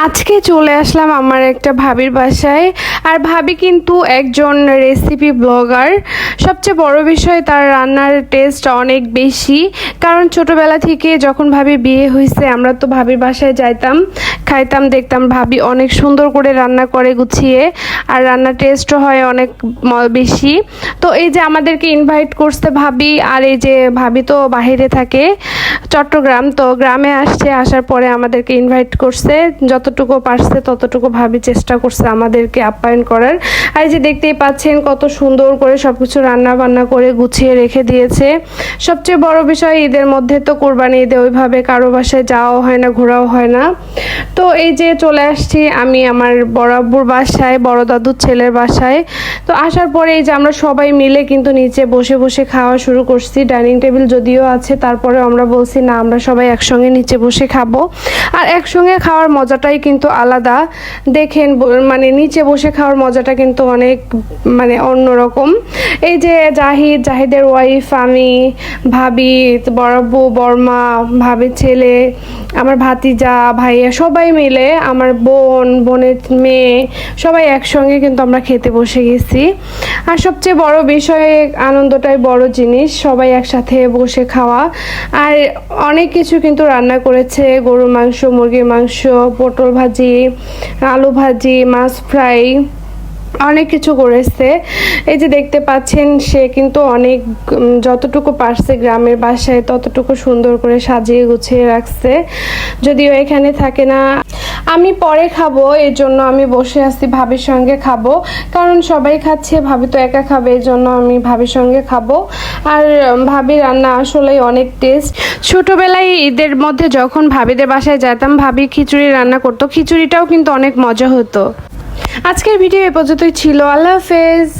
আজকে চলে আসলাম আমার একটা ভাবির বাসায়। আর ভাবি কিন্তু একজন রেসিপি ব্লগার। সবচেয়ে বড় বিষয় তার রান্নার টেস্ট অনেক বেশি, কারণ ছোটবেলা থেকে যখন ভাবি বিয়ে হয়েছে আমরা তো ভাবির বাসায় যাইতাম, খাইতাম, দেখতাম ভাবি অনেক সুন্দর করে রান্না করে গুছিয়ে, আর রান্নার টেস্টও হয় অনেক বেশি। তো এই যে আমাদেরকে ইনভাইট করতে ভাবি, আর এই যে ভাবি তো বাইরে থাকে চট্টগ্রাম, তো গ্রামে আসছে, আসার পরে আমাদেরকে ইনভাইট করছে, যতটুকু পারছে ততটুকু ভাবি চেষ্টা করছে আমাদেরকে আপ্যায়ন করার। আর যে দেখতেই পাচ্ছেন কত সুন্দর করে সবকিছু রান্না বান্না করে গুছিয়ে রেখে দিয়েছে। সবচেয়ে বড় বিষয় ঈদের মধ্যে তো কোরবানি ঈদে ওইভাবে কারো বাসায় যাওয়াও হয় না, ঘোরাও হয় না। তো এই যে চলে আসছি আমি আমার বড় আব্বুর বাসায়, বড় দাদুর ছেলের বাসায়। তো আসার পরে এই যে আমরা সবাই মিলে কিন্তু নিচে বসে বসে খাওয়া শুরু করছি। ডাইনিং টেবিল যদিও আছে, তারপরে আমরা বলছি না, আমরা সবাই একসঙ্গে নিচে বসে খাবো। আর একসঙ্গে খাওয়ার মজাটাই কিন্তু আলাদা। দেখেন মানে নিচে বসে খাওয়ার মজাটা কিন্তু অনেক মানে অন্যরকম। এই যে জাহিদের ওয়াইফ, আমি, ভাবি, বড় আব্বু, বড়মা, ভাবির ছেলে, আমার ভাতিজা, ভাইয়া, সবাই মিলে, আমার বোনের মেয়ে, সবাই একসঙ্গে কিন্তু আমরা খেতে বসে গেছি। আর সবচেয়ে বড় বিষয়, আনন্দটাই বড় জিনিস, সবাই একসাথে বসে খাওয়া। আর অনেক কিছু কিন্তু রান্না করেছে, গরুর মাংস, মুরগির মাংস, পটল ভাজি, আলু ভাজি, মাছ ফ্রাই, অনেক কিছু করেছে। এই যে দেখতে পাচ্ছেন সে কিন্তু অনেক যতটুকু পারছে গ্রামের বাসায় ততটুকু সুন্দর করে সাজিয়ে গুছিয়ে রাখছে, যদিও এখানে থাকে না। আমি পরে খাবো, এই জন্য আমি বসে আছি, ভাবির সঙ্গে খাবো, কারণ সবাই খাচ্ছে, ভাবি তো একা খাবে, এই জন্য আমি ভাবির সঙ্গে খাবো। আর ভাবি রান্না আসলেই অনেক টেস্ট। ছোটবেলায় ঈদের মধ্যে যখন ভাবিদের বাসায় যেতাম, ভাবি খিচুড়ি রান্না করতো, খিচুড়িটাও কিন্তু অনেক মজা হতো। আজকের ভিডিও এ পর্যন্তই ছিল। আল্লাহ হাফেজ।